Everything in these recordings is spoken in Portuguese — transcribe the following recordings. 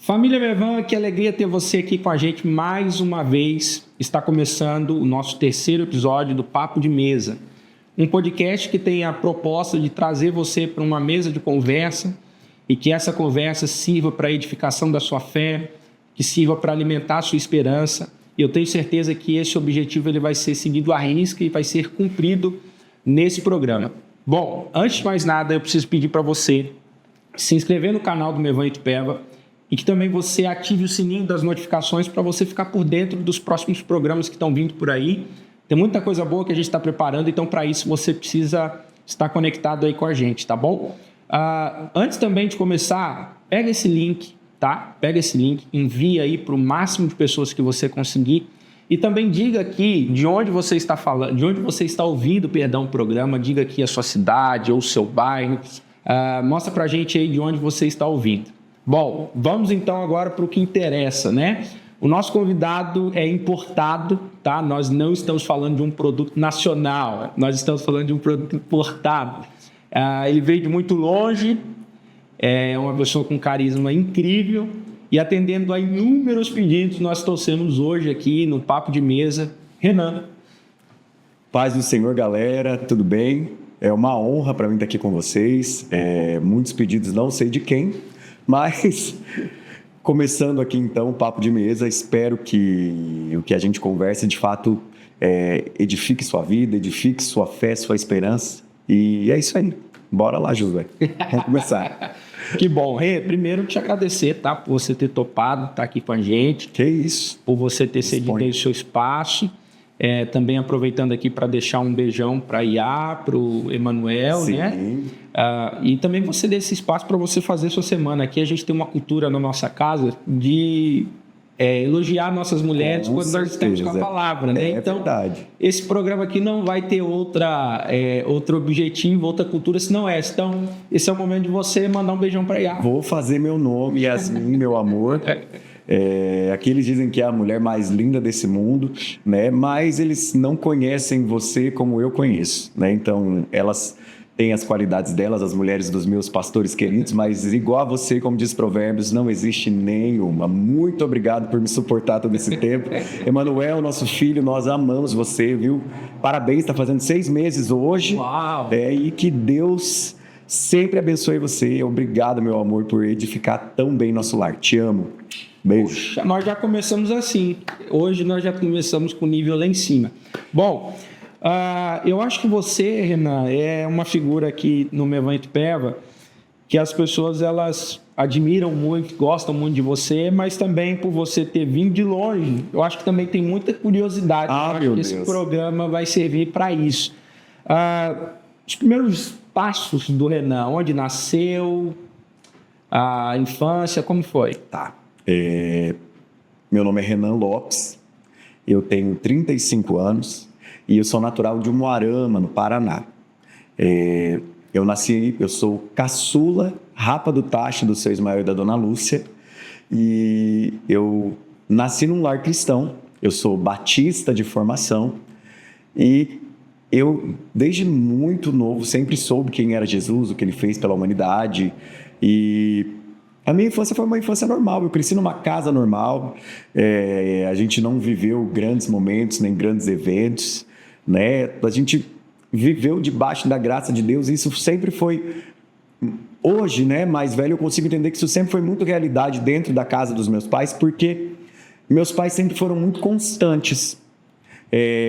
Família Mevan, que alegria ter você aqui com a gente mais uma vez. Está começando o nosso terceiro episódio do Papo de Mesa, um podcast que tem a proposta de trazer você para uma mesa de conversa e que essa conversa sirva para a edificação da sua fé, que sirva para alimentar a sua esperança. E eu tenho certeza que esse objetivo ele vai ser seguido à risca e vai ser cumprido nesse programa. Bom, antes de mais nada, eu preciso pedir para você se inscrever no canal do Mevan Itupeva e que também você ative o sininho das notificações para você ficar por dentro dos próximos programas que estão vindo por aí. Tem muita coisa boa que a gente está preparando, então para isso você precisa estar conectado aí com a gente, tá bom? Antes também de começar, pega esse link, tá? Pega esse link, envia aí para o máximo de pessoas que você conseguir e também diga aqui de onde você está falando, de onde você está ouvindo, o programa, diga aqui a sua cidade ou o seu bairro, mostra para a gente aí de onde você está ouvindo. Bom, vamos então agora para o que interessa, né? O nosso convidado é importado, tá? Nós não estamos falando de um produto nacional, nós estamos falando de um produto importado. Ele veio de muito longe, é uma pessoa com carisma incrível e atendendo a inúmeros pedidos, nós trouxemos hoje aqui no Papo de Mesa, Renan. Paz do Senhor, galera, tudo bem? É uma honra para mim estar aqui com vocês. Muitos pedidos, não sei de quem, mas começando aqui então o Papo de Mesa, espero que o que a gente converse de fato edifique sua vida, edifique sua fé, sua esperança. E é isso aí. Bora lá, Josué. Vamos começar. Que bom. Rê, primeiro te agradecer, tá? Por você ter topado estar aqui com a gente. Que isso. Por você ter cedido aí o seu espaço. Também aproveitando aqui para deixar um beijão para a Iá, para o Emanuel, Sim. né? E também você dê esse espaço para você fazer sua semana. Aqui a gente tem uma cultura na nossa casa de elogiar nossas mulheres Com quando certeza. nós estamos com a palavra, né? Então, verdade. esse programa aqui não vai ter outro objetivo, outra cultura, senão essa. Então, esse é o momento de você mandar um beijão para a Iá. Vou fazer meu nome, Yasmin, meu amor. Aqui eles dizem que é a mulher mais linda desse mundo, né? Mas eles não conhecem você como eu conheço, né? Então, elas têm as qualidades delas, as mulheres dos meus pastores queridos, mas igual a você, como diz Provérbios, não existe nenhuma. Muito obrigado por me suportar todo esse tempo. Emanuel, nosso filho, nós amamos você, viu? Parabéns, está fazendo 6 meses hoje. Uau! E que Deus sempre abençoe você. Obrigado, meu amor, por edificar tão bem nosso lar. Te amo. Beijo. Puxa, nós já começamos assim. Hoje nós já começamos com o nível lá em cima. Bom, eu acho que você, Renan, é uma figura aqui no Mevan Itupeva que as pessoas elas admiram muito, gostam muito de você, mas também por você ter vindo de longe. Eu acho que também tem muita curiosidade. Eu acho que esse programa vai servir para isso. Os primeiros passos do Renan, onde nasceu, a infância, como foi? Tá. Meu nome é Renan Lopes, eu tenho 35 anos e eu sou natural de Umuarama, no Paraná. Eu sou caçula, rapa do tacho do seu Ismael e da dona Lúcia, e eu nasci num lar cristão, eu sou batista de formação e eu, desde muito novo, sempre soube quem era Jesus, o que ele fez pela humanidade. E a minha infância foi uma infância normal, eu cresci numa casa normal, a gente não viveu grandes momentos, nem grandes eventos, né? A gente viveu debaixo da graça de Deus e isso sempre foi... Hoje, né, mais velho, eu consigo entender que isso sempre foi muito realidade dentro da casa dos meus pais, porque meus pais sempre foram muito constantes.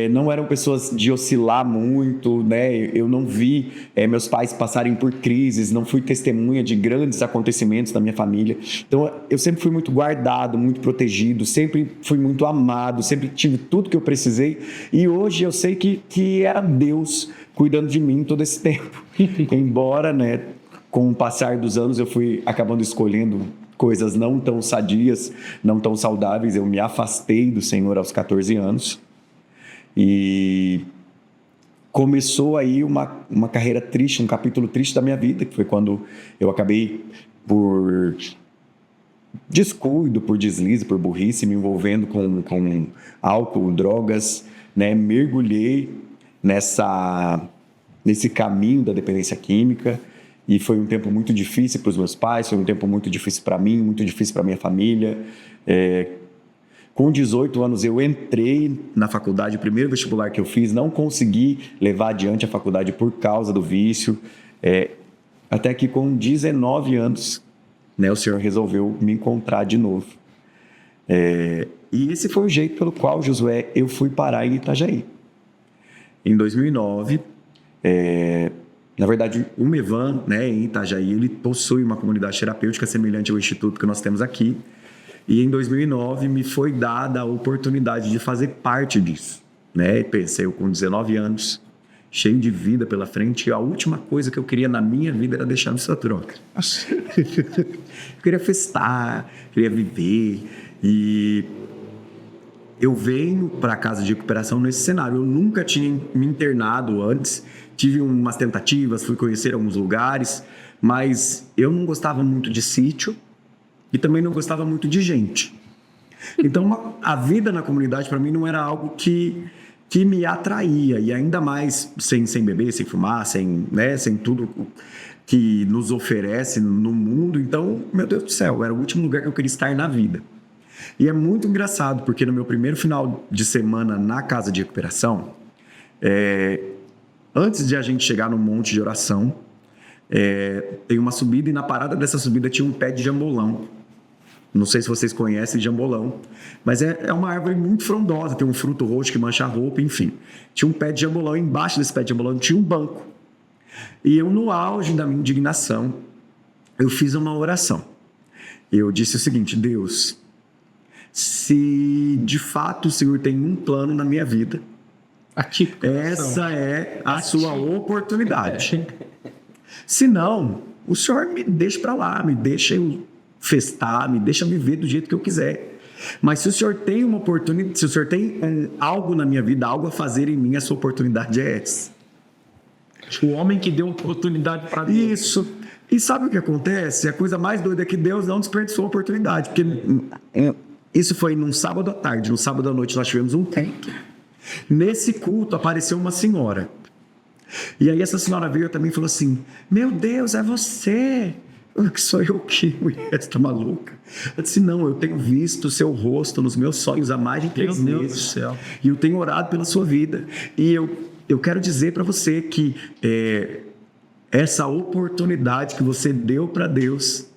Não eram pessoas de oscilar muito, né? Eu não vi meus pais passarem por crises, não fui testemunha de grandes acontecimentos da minha família. Então, eu sempre fui muito guardado, muito protegido, sempre fui muito amado, sempre tive tudo que eu precisei. E hoje eu sei que era Deus cuidando de mim todo esse tempo. Embora, né, com o passar dos anos, eu fui acabando escolhendo coisas não tão sadias, não tão saudáveis. Eu me afastei do Senhor aos 14 anos. E começou aí uma carreira triste, um capítulo triste da minha vida, que foi quando eu acabei, por descuido, por deslize, por burrice, me envolvendo com álcool, drogas, né? Mergulhei nesse caminho da dependência química E foi um tempo muito difícil para os meus pais, foi um tempo muito difícil para mim, muito difícil para minha família. Com 18 anos eu entrei na faculdade, o primeiro vestibular que eu fiz, não consegui levar adiante a faculdade por causa do vício. Até que com 19 anos, né, o Senhor resolveu me encontrar de novo. E esse foi o jeito pelo qual, Josué, eu fui parar em Itajaí. Em 2009, na verdade, o Mevan, né, em Itajaí, ele possui uma comunidade terapêutica semelhante ao instituto que nós temos aqui. E em 2009 me foi dada a oportunidade de fazer parte disso. Né? E pensei, eu com 19 anos, cheio de vida pela frente, e a última coisa que eu queria na minha vida era deixar essa droga. Eu queria festar, queria viver. E eu venho para a casa de recuperação nesse cenário. Eu nunca tinha me internado antes. Tive umas tentativas, fui conhecer alguns lugares, mas eu não gostava muito de sítio e também não gostava muito de gente. Então, a vida na comunidade, para mim, não era algo que me atraía. E ainda mais sem beber, sem fumar, sem tudo que nos oferece no mundo. Então, meu Deus do céu, era o último lugar que eu queria estar na vida. E é muito engraçado, porque no meu primeiro final de semana na casa de recuperação, antes de a gente chegar no monte de oração, tem uma subida e na parada dessa subida tinha um pé de jambolão. Não sei se vocês conhecem jambolão, mas é uma árvore muito frondosa, tem um fruto roxo que mancha a roupa, enfim. Tinha um pé de jambolão, embaixo desse pé de jambolão tinha um banco. E eu, no auge da minha indignação, eu fiz uma oração. Eu disse o seguinte: Deus, se de fato o Senhor tem um plano na minha vida, essa é a sua oportunidade. Se não, o Senhor me deixa para lá, me deixa eu festar, me deixa viver do jeito que eu quiser. Mas se o Senhor tem uma oportunidade, se o Senhor tem algo na minha vida, algo a fazer em mim, a sua oportunidade é essa. O homem que deu oportunidade para Deus. Isso. E sabe o que acontece? A coisa mais doida é que Deus não desperdiçou a oportunidade. Porque isso foi num sábado à tarde. No sábado à noite nós tivemos um culto. Nesse culto apareceu uma senhora. E aí essa senhora veio também e falou assim: meu Deus, é você. Que sou eu que mulher está maluca? Eu disse: não, eu tenho visto o seu rosto nos meus sonhos há mais de 3 meses. Meu Deus do céu. E eu tenho orado pela sua vida. E eu quero dizer para você que essa oportunidade que você deu para Deus,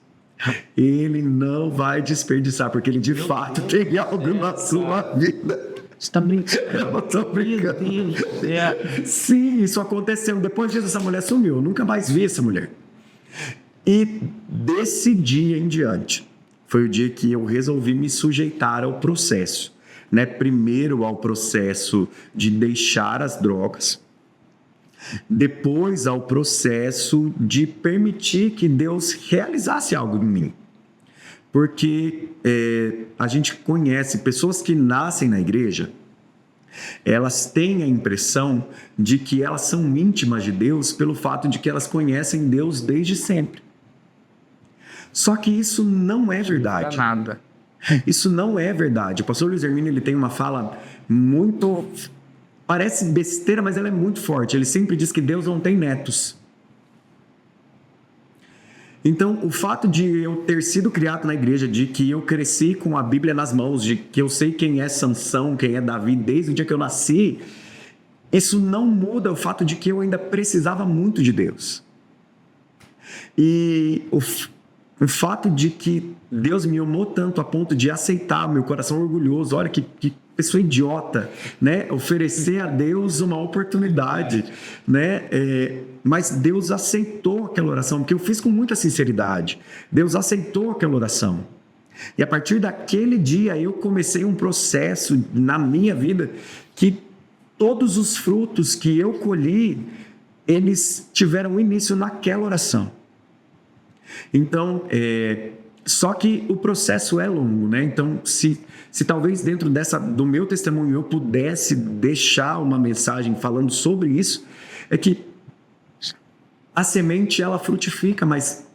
Ele não vai desperdiçar, porque Ele de fato tem algo na sua vida. Você está brincando? Eu estou brincando. Sim, isso aconteceu. Depois disso, essa mulher sumiu. Eu nunca mais vi essa mulher. E desse dia em diante, foi o dia que eu resolvi me sujeitar ao processo. Né? Primeiro ao processo de deixar as drogas, depois ao processo de permitir que Deus realizasse algo em mim. Porque a gente conhece pessoas que nascem na igreja, elas têm a impressão de que elas são íntimas de Deus pelo fato de que elas conhecem Deus desde sempre. Só que isso não é verdade. Não é nada. Isso não é verdade. O pastor Luiz Hermínio, ele tem uma fala muito... Parece besteira, mas ela é muito forte. Ele sempre diz que Deus não tem netos. Então, o fato de eu ter sido criado na igreja, de que eu cresci com a Bíblia nas mãos, de que eu sei quem é Sansão, quem é Davi, desde o dia que eu nasci, isso não muda o fato de que eu ainda precisava muito de Deus. E o fato de que Deus me amou tanto a ponto de aceitar, meu coração orgulhoso, olha que pessoa idiota, né? Oferecer a Deus uma oportunidade, né? Mas Deus aceitou aquela oração, porque eu fiz com muita sinceridade. Deus aceitou aquela oração. E a partir daquele dia eu comecei um processo na minha vida que todos os frutos que eu colhi, eles tiveram início naquela oração. Então, só que o processo é longo, né? Então, se talvez dentro do meu testemunho eu pudesse deixar uma mensagem falando sobre isso, é que a semente, ela frutifica, mas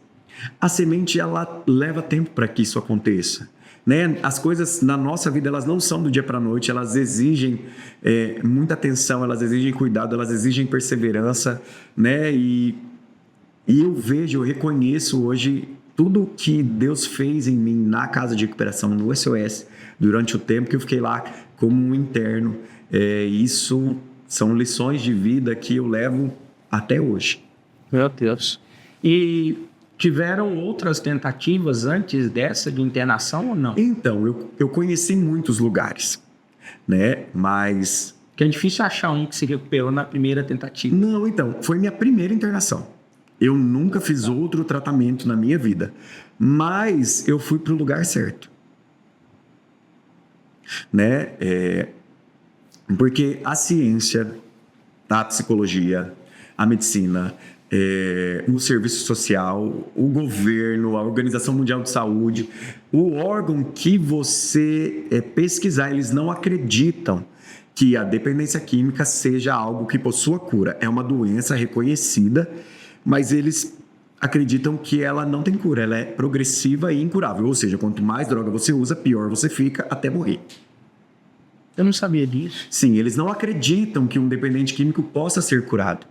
a semente, ela leva tempo para que isso aconteça. Né? As coisas na nossa vida, elas não são do dia para a noite, elas exigem muita atenção, elas exigem cuidado, elas exigem perseverança, né? E E eu vejo, eu reconheço hoje tudo que Deus fez em mim na casa de recuperação, no SOS, durante o tempo que eu fiquei lá como um interno. Isso são lições de vida que eu levo até hoje. Meu Deus. E tiveram outras tentativas antes dessa de internação ou não? Então, eu conheci muitos lugares, né? Mas... Que é difícil achar um que se recuperou na primeira tentativa. Não, então, foi minha primeira internação. Eu nunca fiz outro tratamento na minha vida, mas eu fui para o lugar certo, né? Porque a ciência, a psicologia, a medicina, o serviço social, o governo, a Organização Mundial de Saúde, o órgão que você pesquisar, eles não acreditam que a dependência química seja algo que possua cura. É uma doença reconhecida, mas eles acreditam que ela não tem cura, ela é progressiva e incurável. Ou seja, quanto mais droga você usa, pior você fica até morrer. Eu não sabia disso. Sim, eles não acreditam que um dependente químico possa ser curado.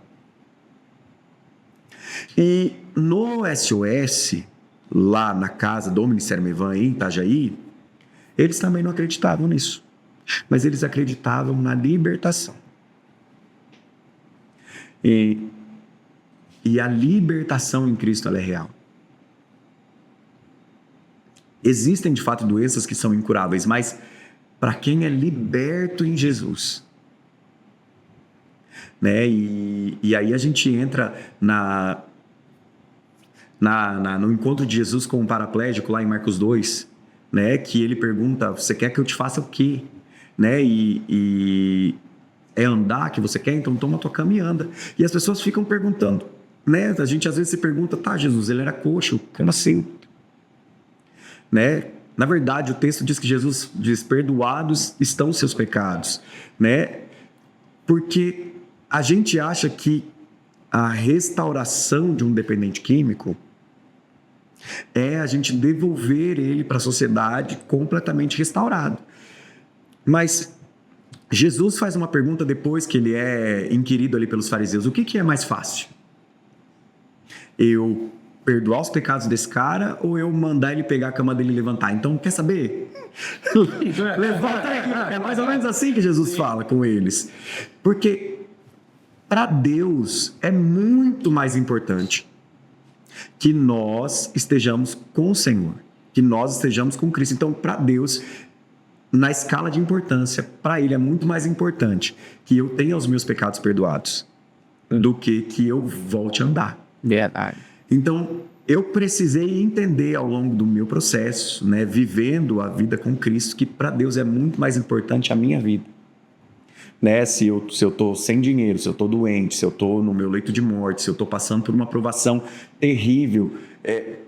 E no SOS, lá na casa do Ministério Mevan, em Itajaí, eles também não acreditavam nisso. Mas eles acreditavam na libertação. E a libertação em Cristo, ela é real. Existem, de fato, doenças que são incuráveis, mas para quem é liberto em Jesus, né? E aí a gente entra no encontro de Jesus com o paraplégico, lá em Marcos 2, né? Que ele pergunta, você quer que eu te faça o quê? Né? E é andar que você quer? Então toma tua cama e anda. E as pessoas ficam perguntando, né? A gente às vezes se pergunta, tá, Jesus, ele era coxo, como assim? Né? Na verdade, o texto diz que Jesus diz, perdoados estão os seus pecados, né? Porque a gente acha que a restauração de um dependente químico é a gente devolver ele para a sociedade completamente restaurado. Mas Jesus faz uma pergunta depois que ele é inquirido ali pelos fariseus. O que é mais fácil? Eu perdoar os pecados desse cara ou eu mandar ele pegar a cama dele e levantar? Então, quer saber? Levanta aí. É mais ou menos assim que Jesus fala com eles. Porque para Deus é muito mais importante que nós estejamos com o Senhor, que nós estejamos com Cristo. Então, para Deus, na escala de importância, para Ele é muito mais importante que eu tenha os meus pecados perdoados do que eu volte a andar. Verdade. Então, eu precisei entender ao longo do meu processo, né, vivendo a vida com Cristo, que para Deus é muito mais importante a minha vida. Né? Se eu estou sem dinheiro, se eu estou doente, se eu estou no meu leito de morte, se eu estou passando por uma provação terrível,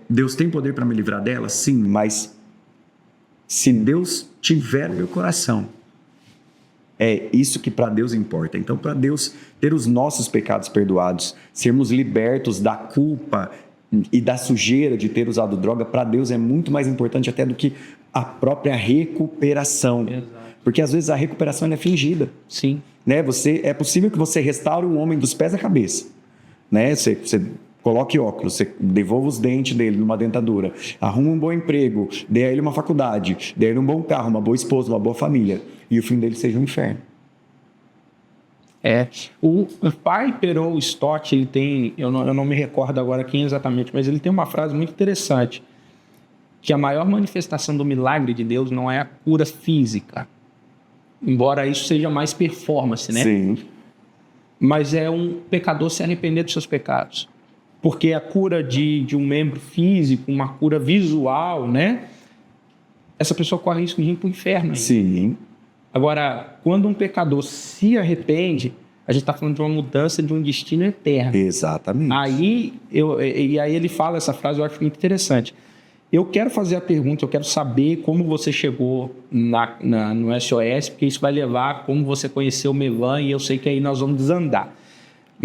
Deus tem poder para me livrar dela? Sim, mas se Deus tiver no meu coração, é isso que para Deus importa. Então, para Deus ter os nossos pecados perdoados, sermos libertos da culpa e da sujeira de ter usado droga, para Deus é muito mais importante até do que a própria recuperação. Exato. Porque às vezes a recuperação é fingida. Sim. Né? É possível que você restaure um homem dos pés à cabeça. Né? Você coloque óculos, você devolva os dentes dele numa dentadura, arruma um bom emprego, dê a ele uma faculdade, dê a ele um bom carro, uma boa esposa, uma boa família, e o fim dele seja um inferno. O pai Perot Stott, ele tem, eu não me recordo agora quem exatamente, mas ele tem uma frase muito interessante, que a maior manifestação do milagre de Deus não é a cura física, embora isso seja mais performance, né? Sim. Mas é um pecador se arrepender dos seus pecados. Porque a cura de um membro físico, uma cura visual, né? Essa pessoa corre risco de ir para o inferno ainda. Sim. Agora, quando um pecador se arrepende, a gente está falando de uma mudança de um destino eterno. Exatamente. Aí ele fala essa frase, eu acho muito interessante. Eu quero fazer a pergunta, eu quero saber como você chegou no SOS, porque isso vai levar a como você conheceu o Mevan, e eu sei que aí nós vamos desandar.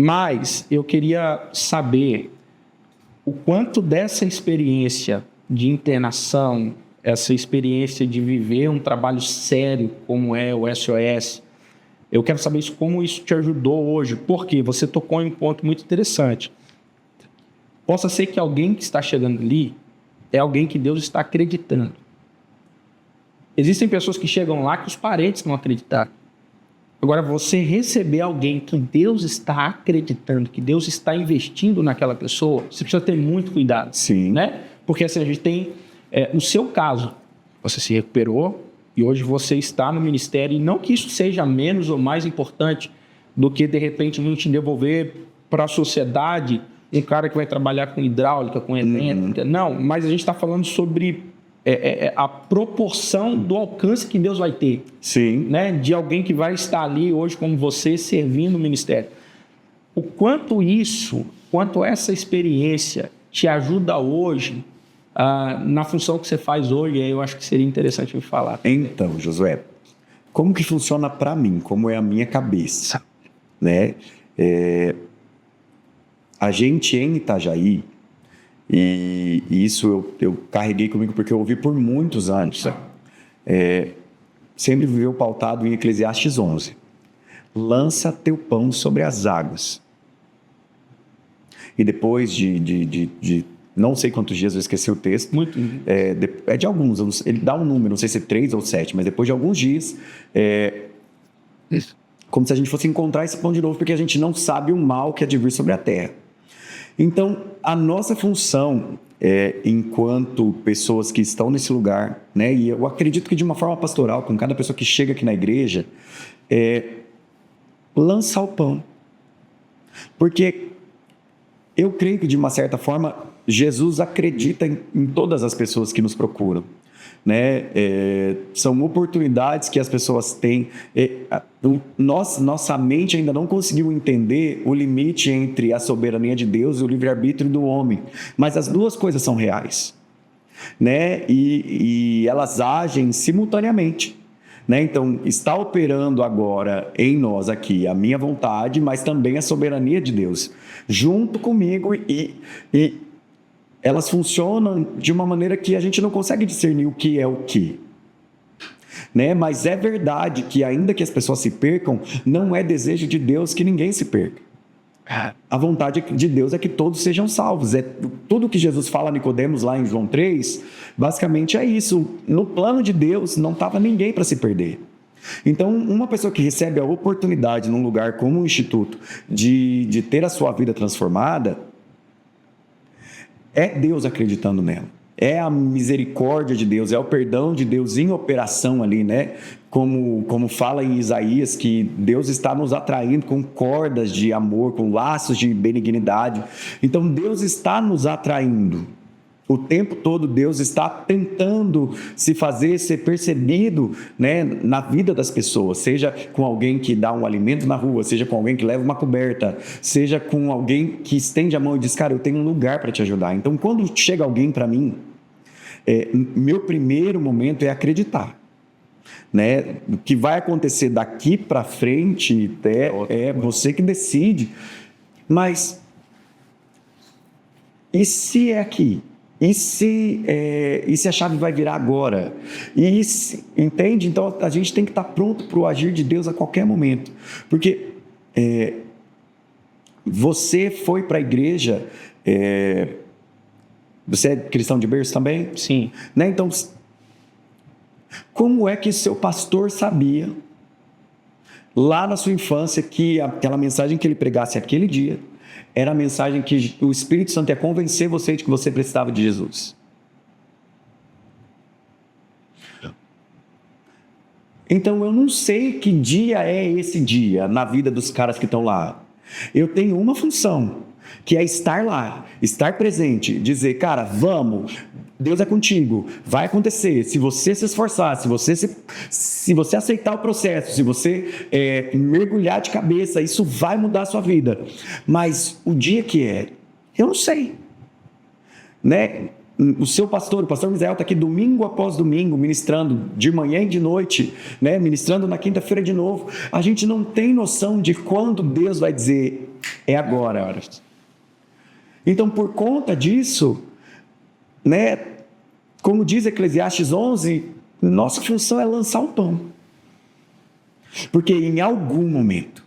Mas eu queria saber o quanto dessa experiência de internação, essa experiência de viver um trabalho sério como é o SOS, eu quero saber como isso te ajudou hoje, porque você tocou em um ponto muito interessante. Possa ser que alguém que está chegando ali é alguém que Deus está acreditando. Existem pessoas que chegam lá que os parentes não acreditaram. Agora, você receber alguém que Deus está acreditando, que Deus está investindo naquela pessoa, você precisa ter muito cuidado. Sim. Né? Porque assim, a gente tem, no seu caso, você se recuperou e hoje você está no ministério, e não que isso seja menos ou mais importante do que, de repente, a gente devolver para a sociedade um cara que vai trabalhar com hidráulica, com elétrica. Não, mas a gente está falando sobre a proporção do alcance que Deus vai ter. Sim. Né? De alguém que vai estar ali hoje como você, servindo o ministério. O quanto isso, quanto essa experiência te ajuda hoje na função que você faz hoje, eu acho que seria interessante me falar. Então, Josué, como que funciona para mim? Como é a minha cabeça? Né? A gente em Itajaí, e isso eu carreguei comigo porque eu ouvi por muitos anos, sempre viveu pautado em Eclesiastes 11. Lança teu pão sobre as águas. E depois de não sei quantos dias, eu esqueci o texto. Muito. É de alguns, ele dá um número, não sei se é 3 ou 7, mas depois de alguns dias, Isso. como se a gente fosse encontrar esse pão de novo, porque a gente não sabe o mal que há de vir sobre a terra. Então, a nossa função, enquanto pessoas que estão nesse lugar, né, e eu acredito que de uma forma pastoral, com cada pessoa que chega aqui na igreja, lançar o pão. Porque eu creio que, de uma certa forma, Jesus acredita em todas as pessoas que nos procuram. Né? São oportunidades que as pessoas têm. Nossa mente ainda não conseguiu entender o limite entre a soberania de Deus e o livre-arbítrio do homem. Mas as duas coisas são reais. Né? E elas agem simultaneamente. Né? Então, está operando agora em nós aqui a minha vontade, mas também a soberania de Deus, junto comigo, e elas funcionam de uma maneira que a gente não consegue discernir o que é o que. Né? Mas é verdade que, ainda que as pessoas se percam, não é desejo de Deus que ninguém se perca. A vontade de Deus é que todos sejam salvos. Tudo que Jesus fala a Nicodemos lá em João 3, basicamente é isso. No plano de Deus não estava ninguém para se perder. Então, uma pessoa que recebe a oportunidade num lugar como um instituto de ter a sua vida transformada, é Deus acreditando nela. É a misericórdia de Deus, é o perdão de Deus em operação ali, né? Como fala em Isaías, que Deus está nos atraindo com cordas de amor, com laços de benignidade. Então, Deus está nos atraindo. O tempo todo Deus está tentando se fazer ser percebido, né, na vida das pessoas, seja com alguém que dá um alimento na rua, seja com alguém que leva uma coberta, seja com alguém que estende a mão e diz, cara, eu tenho um lugar para te ajudar. Então, quando chega alguém para mim, meu primeiro momento é acreditar. Né? O que vai acontecer daqui para frente é você que decide. Mas e se é aqui? E se a chave vai virar agora? Entende? Então, a gente tem que estar pronto para o agir de Deus a qualquer momento. Porque você foi para a igreja... você é cristão de berço também? Sim. Né? Então, como é que seu pastor sabia, lá na sua infância, que aquela mensagem que ele pregasse aquele dia era a mensagem que o Espírito Santo ia convencer você de que você precisava de Jesus? Então, eu não sei que dia é esse dia na vida dos caras que estão lá. Eu tenho uma função, que é estar lá, estar presente, dizer, cara, vamos, Deus é contigo, vai acontecer. Se você se esforçar, se você aceitar o processo, se você mergulhar de cabeça, isso vai mudar a sua vida. Mas o dia que eu não sei. Né? O seu pastor, o pastor Misael, está aqui domingo após domingo, ministrando de manhã e de noite, né? Ministrando na quinta-feira de novo. A gente não tem noção de quando Deus vai dizer, é agora. Então, por conta disso, né, como diz Eclesiastes 11, nossa função é lançar um pão. Porque em algum momento,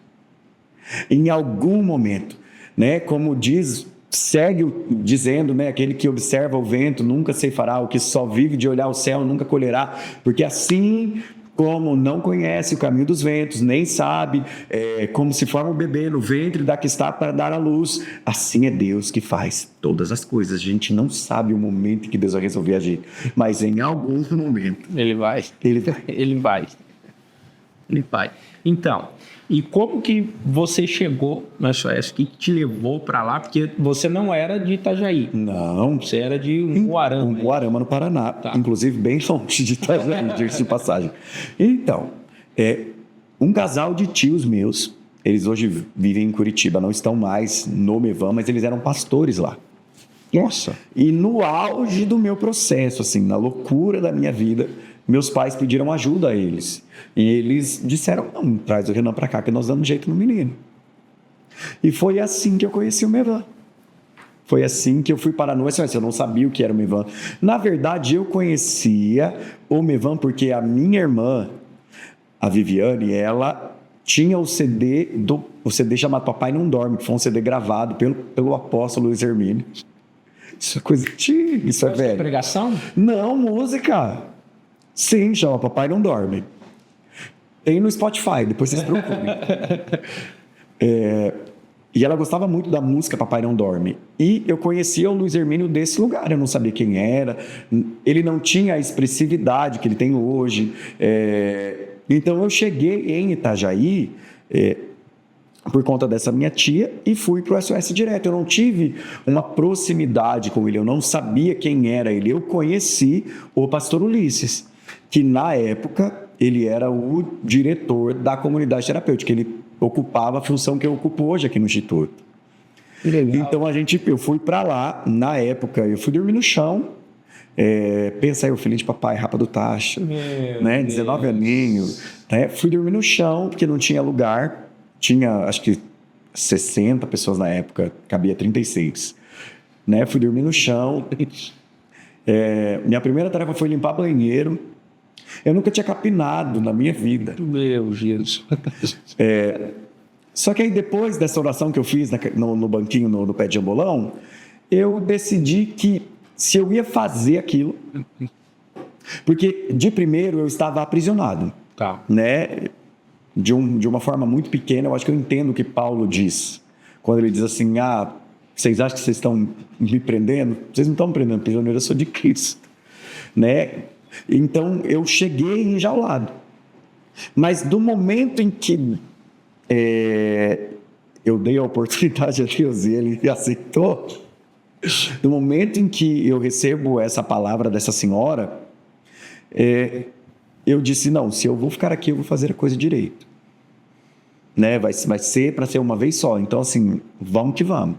né, como diz segue dizendo, né, aquele que observa o vento nunca ceifará, o que só vive de olhar o céu nunca colherá, porque assim como não conhece o caminho dos ventos, nem sabe como se forma o bebê no ventre da que está para dar à luz, assim é Deus que faz todas as coisas. A gente não sabe o momento em que Deus vai resolver agir, mas em algum momento Ele vai. Ele vai. Ele vai. Ele vai. Então, e como que você chegou na SOS? O que te levou para lá? Porque você não era de Itajaí. Não. Você era de Umuarama. Umuarama, no Paraná. Tá. Inclusive, bem longe de Itajaí, diga-se de passagem. Então, um casal de tios meus, eles hoje vivem em Curitiba, não estão mais no Mevan, mas eles eram pastores lá. Nossa. E no auge do meu processo, assim, na loucura da minha vida, meus pais pediram ajuda a eles. E eles disseram, não, traz o Renan para cá que nós damos jeito no menino. E foi assim que eu conheci o Mevan. Foi assim que eu fui parar no SOS. Eu não sabia o que era o Mevan. Na verdade, eu conhecia o Mevan porque a minha irmã, a Viviane, ela tinha o CD chamado Papai Não Dorme, que foi um CD gravado pelo apóstolo Luiz Hermínio. Isso é coisa antiga, isso é velho. Pregação? Não, música. Sim, chama Papai Não Dorme. Tem no Spotify, depois vocês procurem. E ela gostava muito da música Papai Não Dorme. E eu conhecia o Luiz Hermínio desse lugar, eu não sabia quem era. Ele não tinha a expressividade que ele tem hoje. Então eu cheguei em Itajaí por conta dessa minha tia e fui para o SOS direto. Eu não tive uma proximidade com ele, eu não sabia quem era ele. Eu conheci o pastor Ulisses, que na época ele era o diretor da comunidade terapêutica. Ele ocupava a função que eu ocupo hoje aqui no Instituto. Então eu fui para lá, na época, eu fui dormir no chão. Pensa aí, o filhinho de papai, rapa do tacho, né? 19 aninhos, né? Fui dormir no chão, porque não tinha lugar. Tinha, acho que 60 pessoas na época, cabia 36. Né? Fui dormir no chão. Minha primeira tarefa foi limpar banheiro. Eu nunca tinha capinado na minha vida. Meu Jesus. Só que aí depois dessa oração que eu fiz no banquinho, no pé de jambolão, eu decidi que se eu ia fazer aquilo, porque de primeiro eu estava aprisionado, Tá. né? De uma forma muito pequena, eu acho que eu entendo o que Paulo diz, quando ele diz assim, vocês acham que vocês estão me prendendo? Vocês não estão me prendendo, prisioneiro, eu sou de Cristo, né? Então, eu cheguei enjaulado. Mas do momento em que eu dei a oportunidade a Deus e ele aceitou, do momento em que eu recebo essa palavra dessa senhora, eu disse, não, se eu vou ficar aqui, eu vou fazer a coisa direito. Né? Vai ser para ser uma vez só. Então, assim, vamos que vamos.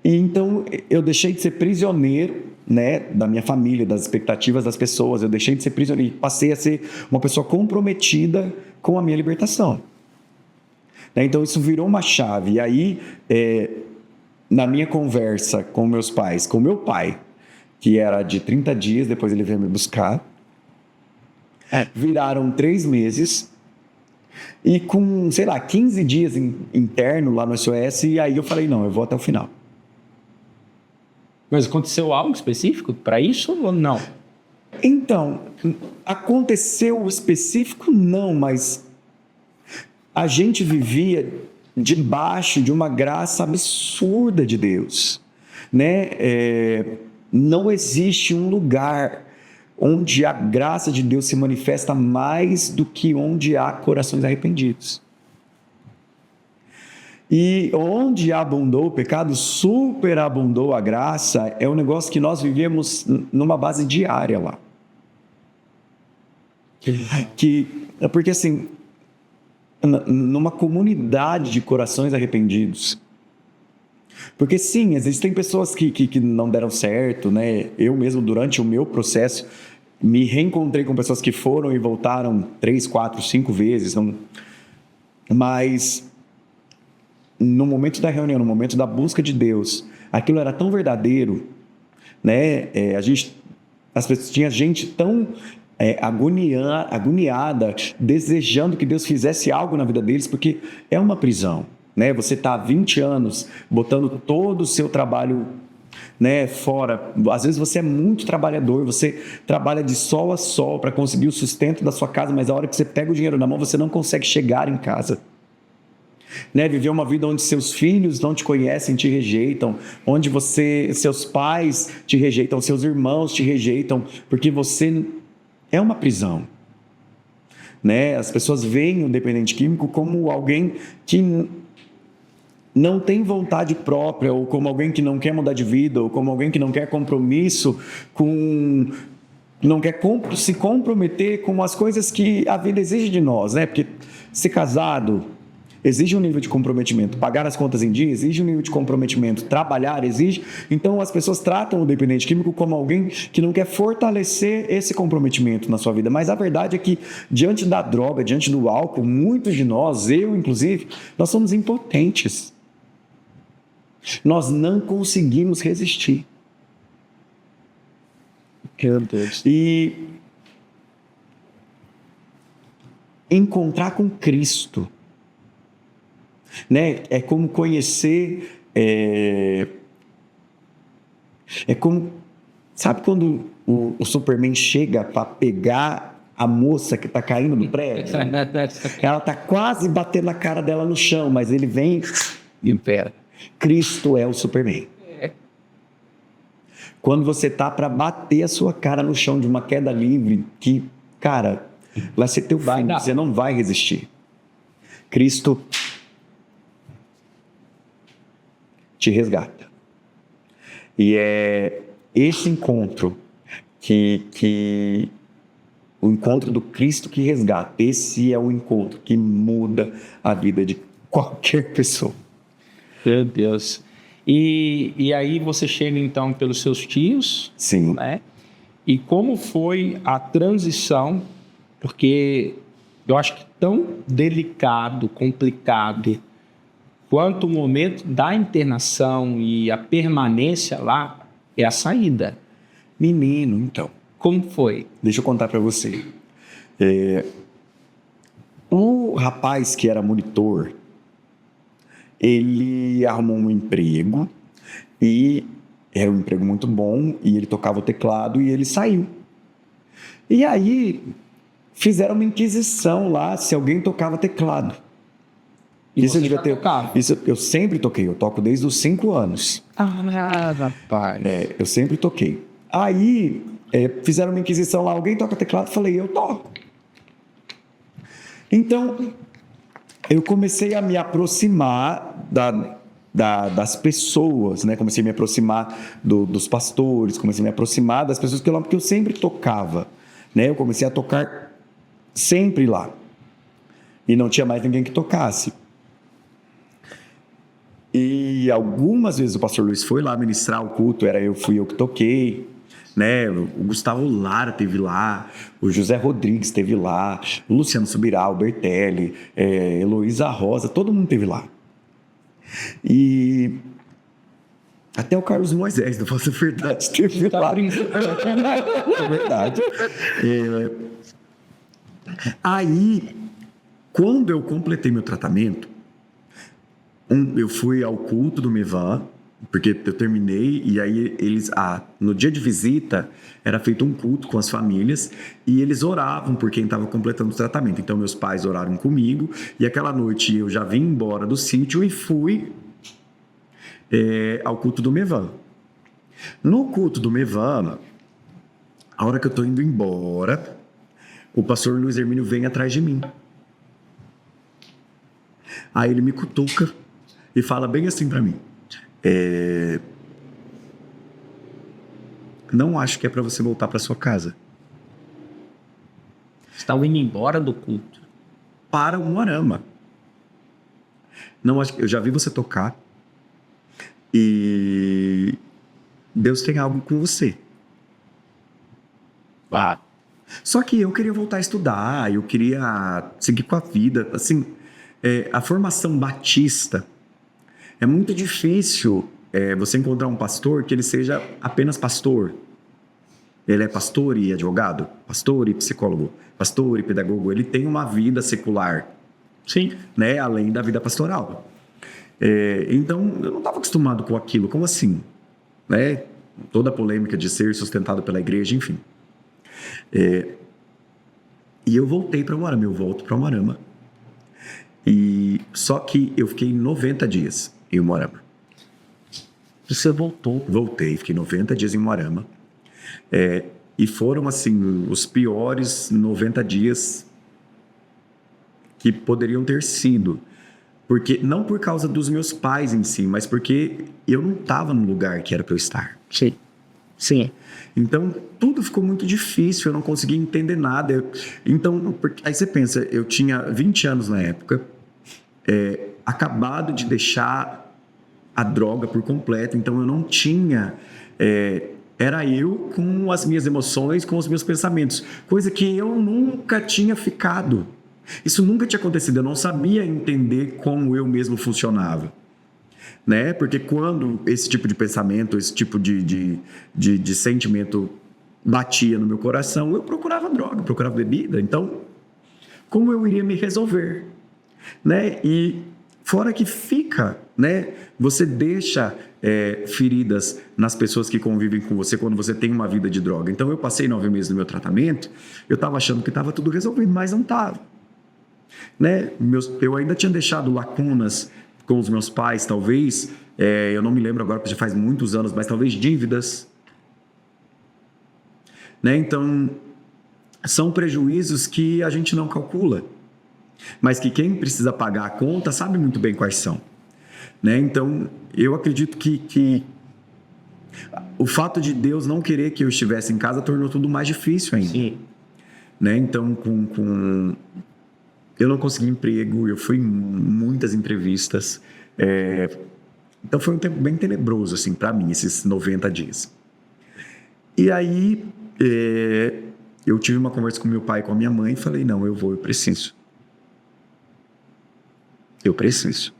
E então, eu deixei de ser prisioneiro, né, da minha família, das expectativas das pessoas. Eu deixei de ser prisioneiro e passei a ser uma pessoa comprometida com a minha libertação. Né? Então, isso virou uma chave. E aí, na minha conversa com meus pais, com meu pai, que era de 30 dias, depois ele veio me buscar, viraram 3 meses, e com, 15 dias interno lá no SOS, e aí eu falei, não, eu vou até o final. Mas aconteceu algo específico para isso ou não? Então, aconteceu específico não, mas a gente vivia debaixo de uma graça absurda de Deus, né? Não existe um lugar onde a graça de Deus se manifesta mais do que onde há corações arrependidos. E onde abundou o pecado, superabundou a graça, é um negócio que nós vivemos numa base diária lá. Porque assim, numa comunidade de corações arrependidos, porque sim, existem pessoas que não deram certo, né? Eu mesmo, durante o meu processo, me reencontrei com pessoas que foram e voltaram 3, 4, 5 vezes, mas no momento da reunião, no momento da busca de Deus, aquilo era tão verdadeiro, né? Tinha gente tão agoniada, desejando que Deus fizesse algo na vida deles, porque é uma prisão, né? Você está há 20 anos botando todo o seu trabalho, né, fora. Às vezes você é muito trabalhador, você trabalha de sol a sol para conseguir o sustento da sua casa, mas a hora que você pega o dinheiro na mão, você não consegue chegar em casa. Né, viver uma vida onde seus filhos não te conhecem, te rejeitam, onde seus pais te rejeitam, seus irmãos te rejeitam, porque você é uma prisão. Né? As pessoas veem o dependente químico como alguém que não tem vontade própria, ou como alguém que não quer mudar de vida, ou como alguém que não quer compromisso não quer se comprometer com as coisas que a vida exige de nós, né? Porque ser casado exige um nível de comprometimento, pagar as contas em dia exige um nível de comprometimento, trabalhar exige. Então as pessoas tratam o dependente químico como alguém que não quer fortalecer esse comprometimento na sua vida, mas a verdade é que diante da droga, diante do álcool, muitos de nós, eu inclusive, nós somos impotentes. Nós não conseguimos resistir. Meu Deus. E encontrar com Cristo, né? É como conhecer, é como, sabe quando o Superman chega para pegar a moça que está caindo do prédio? Ela está quase batendo a cara dela no chão, mas ele vem e impera. Cristo é o Superman. Quando você está para bater a sua cara no chão de uma queda livre, que, cara, vai ser teu fim, você não vai resistir. Cristo te resgata. E é esse encontro que o encontro do Cristo que resgata, esse é o encontro que muda a vida de qualquer pessoa. Meu Deus. E aí você chega então pelos seus tios. Sim. Né? E como foi a transição? Porque eu acho que tão delicado, complicado, quanto o momento da internação e a permanência lá é a saída. Menino, então. Como foi? Deixa eu contar para você. O rapaz que era monitor, ele arrumou um emprego e era um emprego muito bom e ele tocava o teclado e ele saiu. E aí fizeram uma inquisição lá se alguém tocava teclado. Isso eu devia ter. Isso eu sempre toquei, eu toco desde os 5 anos. Rapaz. Eu sempre toquei. Aí fizeram uma inquisição lá, alguém toca teclado? Falei, eu toco. Então eu comecei a me aproximar das pessoas, né? Comecei a me aproximar dos pastores, comecei a me aproximar das pessoas porque eu sempre tocava, né? Eu comecei a tocar sempre lá e não tinha mais ninguém que tocasse. E algumas vezes o pastor Luiz foi lá ministrar o culto, fui eu que toquei, né? O Gustavo Lara esteve lá, o José Rodrigues esteve lá, o Luciano Subirá, o Bertelli, Heloísa Rosa, todo mundo esteve lá. E até o Carlos Moisés, da Vossa Verdade, esteve lá. É verdade. Aí, quando eu completei meu tratamento, eu fui ao culto do Mevan, porque eu terminei, e aí no dia de visita, era feito um culto com as famílias, e eles oravam por quem estava completando o tratamento. Então, meus pais oraram comigo, e aquela noite eu já vim embora do sítio e fui ao culto do Mevan. No culto do Mevan, a hora que eu estou indo embora, o pastor Luiz Hermínio vem atrás de mim. Aí ele me cutuca e fala bem assim para mim: não acho que é para você voltar para sua casa. Você estava indo embora do culto? Para Umuarama. Não acho, eu já vi você tocar e Deus tem algo com você. Só que eu queria voltar a estudar, eu queria seguir com a vida. Assim, a formação batista é muito difícil você encontrar um pastor que ele seja apenas pastor. Ele é pastor e advogado, pastor e psicólogo, pastor e pedagogo. Ele tem uma vida secular, sim, né, além da vida pastoral. Então, eu não estava acostumado com aquilo. Como assim? Né? Toda a polêmica de ser sustentado pela igreja, enfim. E eu voltei para Umuarama, eu volto para Umuarama. Só que eu fiquei 90 dias em Umuarama. Você voltou? Voltei, fiquei 90 dias em Umuarama. E foram, assim, os piores 90 dias que poderiam ter sido. Porque, não por causa dos meus pais em si, mas porque eu não estava no lugar que era para eu estar. Sim. Sim. Então, tudo ficou muito difícil, eu não conseguia entender nada. Aí você pensa, eu tinha 20 anos na época, acabado de deixar a droga por completo, então eu não tinha... era eu com as minhas emoções, com os meus pensamentos, coisa que eu nunca tinha ficado. Isso nunca tinha acontecido, eu não sabia entender como eu mesmo funcionava. Né? Porque quando esse tipo de pensamento, esse tipo de sentimento batia no meu coração, eu procurava droga, procurava bebida. Então, como eu iria me resolver? Né? E fora que fica, né? Você deixa feridas nas pessoas que convivem com você quando você tem uma vida de droga. Então, eu passei 9 meses no meu tratamento, eu estava achando que estava tudo resolvido, mas não estava. Né? Eu ainda tinha deixado lacunas com os meus pais, talvez, eu não me lembro agora, porque já faz muitos anos, mas talvez dívidas. Né? Então, são prejuízos que a gente não calcula, mas que quem precisa pagar a conta sabe muito bem quais são. Né? Então, eu acredito que o fato de Deus não querer que eu estivesse em casa tornou tudo mais difícil ainda. Sim. Né? Então, eu não consegui emprego, eu fui em muitas entrevistas. Então, foi um tempo bem tenebroso, assim, para mim, esses 90 dias. E aí, eu tive uma conversa com meu pai e com a minha mãe e falei, não, eu preciso. Eu preciso.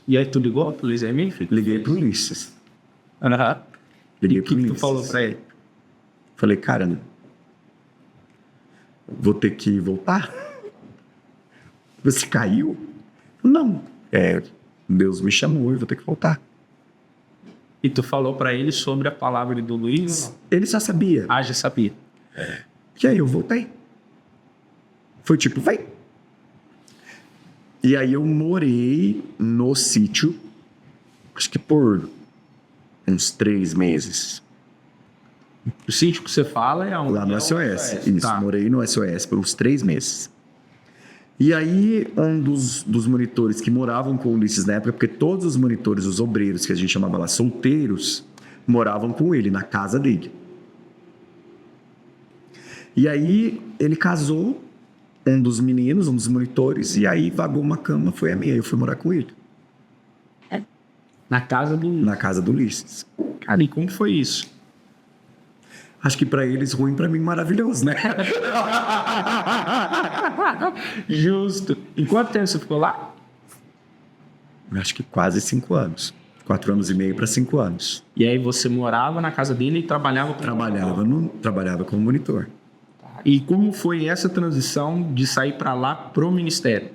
E aí, tu ligou pro Luiz Hermínio? Liguei pro Ulisses. Aham. Liguei E o pro que tu Ulisses. falou pra ele? Falei, cara, vou ter que voltar? Você caiu? Não. Deus me chamou, eu vou ter que voltar. E tu falou pra ele sobre a palavra do Luiz? Ele já sabia. Ah, já sabia. E aí eu voltei. Foi tipo, vai. E aí eu morei no sítio, acho que por uns 3 meses. O sítio que você fala é onde? Lá no SOS. Isso, Tá. morei no SOS por uns 3 meses. E aí, um dos monitores que moravam com o Ulisses na época, porque todos os monitores, os obreiros, que a gente chamava lá solteiros, moravam com ele, na casa dele. E aí, ele casou um dos meninos, um dos monitores, e aí vagou uma cama, foi a minha, eu fui morar com ele. Na casa do... Na casa do Ulisses. Cara, e como foi isso? Acho que pra eles ruim, pra mim maravilhoso, né? Justo. E quanto tempo você ficou lá? Acho que quase 5 anos. 4 anos e meio para 5 anos. E aí você morava na casa dele e trabalhava como Trabalhava como monitor. E como foi essa transição de sair para lá pro ministério?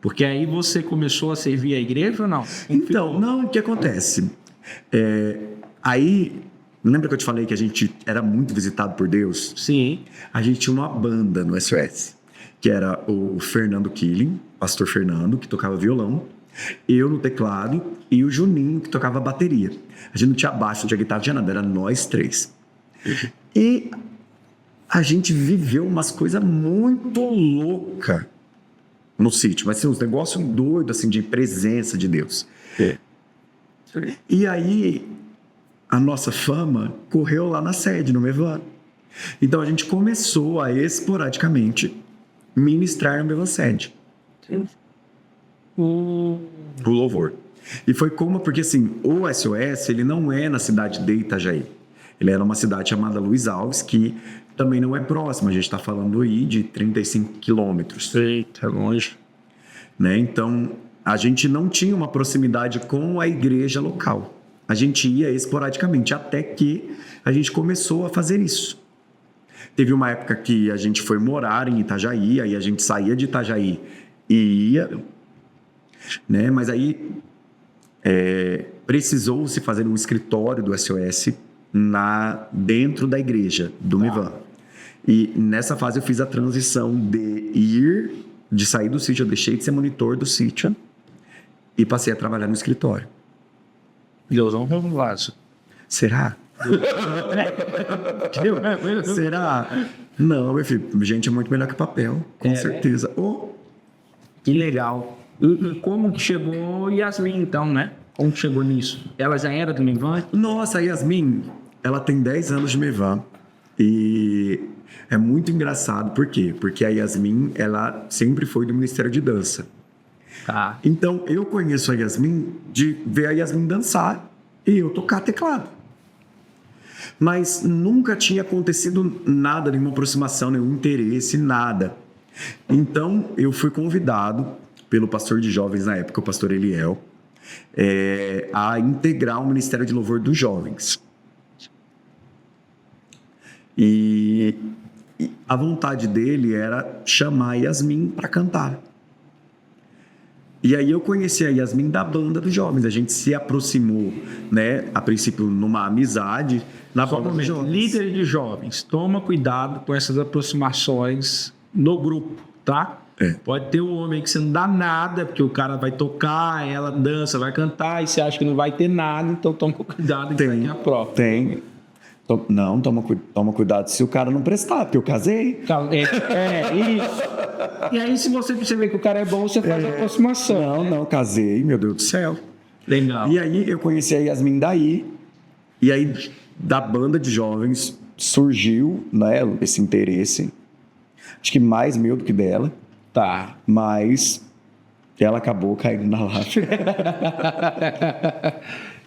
Porque aí você começou a servir a igreja ou não? Então, não, o que acontece? Aí, lembra que eu te falei que a gente era muito visitado por Deus? Sim. A gente tinha uma banda no SOS, que era o Fernando Killing, pastor Fernando, que tocava violão, eu no teclado e o Juninho, que tocava bateria. A gente não tinha baixo, não tinha guitarra, não tinha nada, era nós 3. E a gente viveu umas coisas muito loucas no sítio, mas assim, uns negócios doidos assim, de presença de Deus. E aí a nossa fama correu lá na sede, no Mevan. Então a gente começou a esporadicamente ministrar no Mevan sede. O louvor. E foi porque assim, o SOS, ele não é na cidade de Itajaí. Ele era uma cidade chamada Luiz Alves, que também não é próxima. A gente está falando aí de 35 quilômetros. Eita, longe. Né? Então, a gente não tinha uma proximidade com a igreja local. A gente ia esporadicamente, até que a gente começou a fazer isso. Teve uma época que a gente foi morar em Itajaí, aí a gente saía de Itajaí e ia. né? Mas aí precisou-se fazer um escritório do SOS dentro da igreja do Mivan. E nessa fase eu fiz a transição de sair do sítio, eu deixei de ser monitor do sítio e passei a trabalhar no escritório. Deus não revelasse. Será? Será? Não, meu filho, gente é muito melhor que papel, com certeza. Né? Que legal. E como que chegou Yasmin, então, né? Como que chegou nisso? Ela já era do Mivan? Nossa, a Yasmin, ela tem 10 anos de Mivan. E é muito engraçado. Por quê? Porque a Yasmin, ela sempre foi do Ministério de Dança. Tá. Então, eu conheço a Yasmin de ver a Yasmin dançar e eu tocar teclado. Mas nunca tinha acontecido nada, nenhuma aproximação, nenhum interesse, nada. Então, eu fui convidado pelo pastor de jovens na época, o pastor Eliel, a integrar o Ministério de Louvor dos Jovens. E a vontade dele era chamar a Yasmin para cantar. E aí eu conheci a Yasmin da banda dos jovens. A gente se aproximou, né? A princípio numa amizade na banda dos jovens. Líder de jovens, toma cuidado com essas aproximações no grupo, tá? Pode ter um homem que você não dá nada, porque o cara vai tocar, ela dança, vai cantar, e você acha que não vai ter nada, então toma cuidado que vai ter a prova. Tem. Não, toma cuidado se o cara não prestar, porque eu casei. Isso. E aí, se você perceber que o cara é bom, você faz a aproximação. Não, casei, meu Deus do céu. Legal. E aí, eu conheci a Yasmin daí, e aí, da banda de jovens, surgiu, né, esse interesse. Acho que mais meu do que dela. Tá. Mas ela acabou caindo na lava.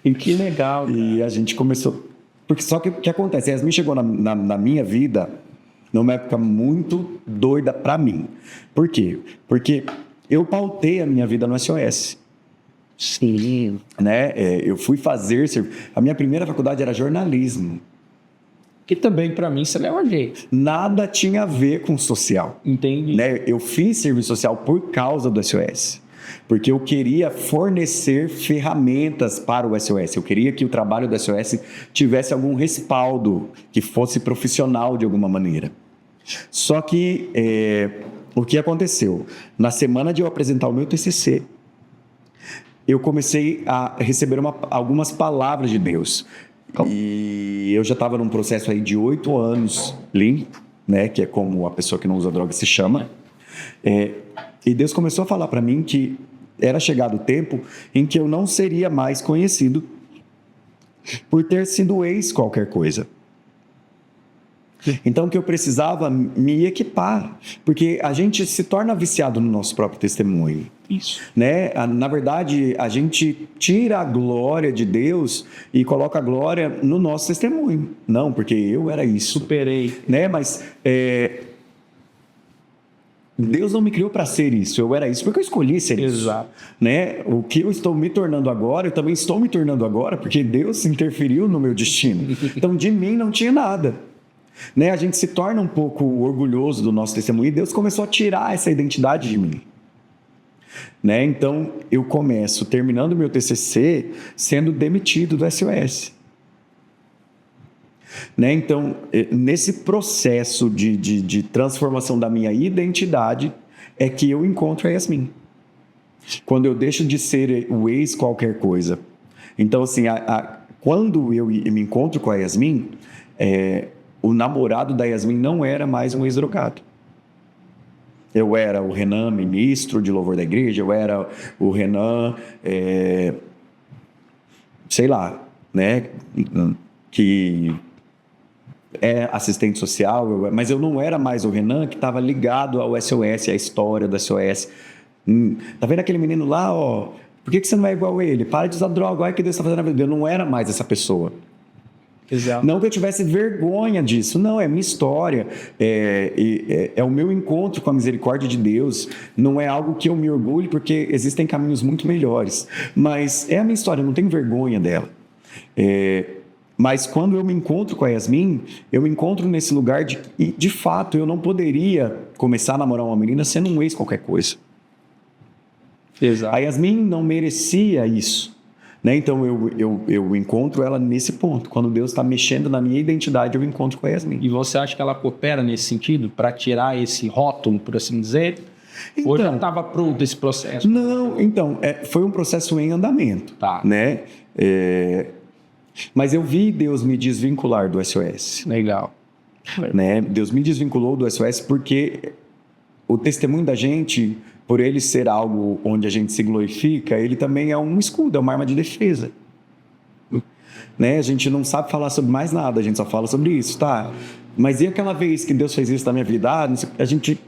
E que legal. Cara. E a gente começou... Porque só que o que acontece? A Yasmin chegou na minha vida numa época muito doida pra mim. Por quê? Porque eu pautei a minha vida no SOS. Sim. Né? Eu fui fazer... A minha primeira faculdade era jornalismo. Que também, pra mim, você leva jeito. Nada tinha a ver com social. Entendi. Né? Eu fiz serviço social por causa do SOS. Porque eu queria fornecer ferramentas para o SOS. Eu queria que o trabalho do SOS tivesse algum respaldo, que fosse profissional de alguma maneira. Só que o que aconteceu? Na semana de eu apresentar o meu TCC, eu comecei a receber algumas palavras de Deus. E eu já estava num processo aí de 8 anos limpo, né? Que é como a pessoa que não usa droga se chama. E Deus começou a falar para mim que era chegado o tempo em que eu não seria mais conhecido por ter sido ex qualquer coisa. Então, que eu precisava me equipar, porque a gente se torna viciado no nosso próprio testemunho. Isso. Né? Na verdade, a gente tira a glória de Deus e coloca a glória no nosso testemunho. Não, porque eu era isso. Superei. Né? Mas... Deus não me criou para ser isso, eu era isso porque eu escolhi ser isso. Exato. Né? O que eu estou me tornando agora, eu também estou me tornando agora porque Deus interferiu no meu destino. Então, de mim não tinha nada. Né? A gente se torna um pouco orgulhoso do nosso testemunho e Deus começou a tirar essa identidade de mim. Né? Então, eu começo, terminando meu TCC, sendo demitido do SOS. Né? Então, nesse processo de transformação da minha identidade é que eu encontro a Yasmin. Quando eu deixo de ser o ex qualquer coisa. Então, assim, quando eu me encontro com a Yasmin, o namorado da Yasmin não era mais um ex-drogado. Eu era o Renan, ministro de louvor da igreja, eu era o Renan, sei lá, né, que é assistente social, mas eu não era mais o Renan que estava ligado ao SOS, à história do SOS. Tá vendo aquele menino lá, ó? Por que você não é igual a ele? Para de usar droga, olha o que Deus está fazendo na vida dele. Eu não era mais essa pessoa. Exato. Não que eu tivesse vergonha disso, não, é minha história, é o meu encontro com a misericórdia de Deus, não é algo que eu me orgulhe, porque existem caminhos muito melhores, mas é a minha história, eu não tenho vergonha dela. Mas quando eu me encontro com a Yasmin, eu me encontro nesse lugar de fato, eu não poderia começar a namorar uma menina sendo um ex qualquer coisa. Exato. A Yasmin não merecia isso, né? Então eu encontro ela nesse ponto. Quando Deus está mexendo na minha identidade, eu encontro com a Yasmin. E você acha que ela coopera nesse sentido, para tirar esse rótulo, por assim dizer? Ou já estava pronto esse processo? Não, então, foi um processo em andamento, Tá. né? Mas eu vi Deus me desvincular do SOS. Legal. Né? Deus me desvinculou do SOS porque o testemunho da gente, por ele ser algo onde a gente se glorifica, ele também é um escudo, é uma arma de defesa. Né? A gente não sabe falar sobre mais nada, a gente só fala sobre isso, tá? Mas e aquela vez que Deus fez isso na minha vida? A gente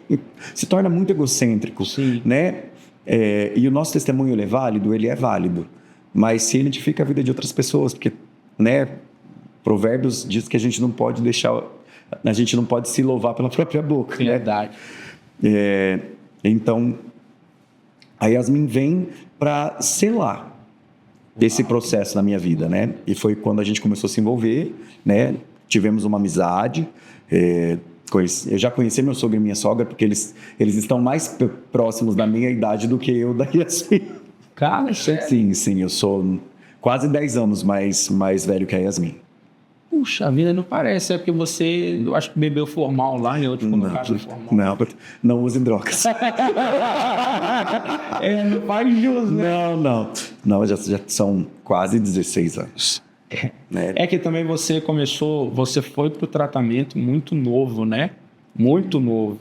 se torna muito egocêntrico. Sim. Né? E o nosso testemunho ele é válido, mas se ele edifica a vida de outras pessoas, porque, né, Provérbios diz que a gente não pode se louvar pela própria boca. Verdade. Né? Então, a Yasmin vem para selar esse processo na minha vida, né? E foi quando a gente começou a se envolver, né? Tivemos uma amizade. Eu já conheci meu sogro e minha sogra porque eles estão mais próximos da minha idade do que eu da Yasmin. Cara, sério? Sim, eu sou quase 10 anos mais velho que a Yasmin. Puxa vida, não parece. É porque você, eu acho que bebeu formal lá e eu te colocaram formal. Não usem drogas. Não faz jus, né? Não, já são quase 16 anos. Né? É que também você foi pro tratamento muito novo, né? Muito novo.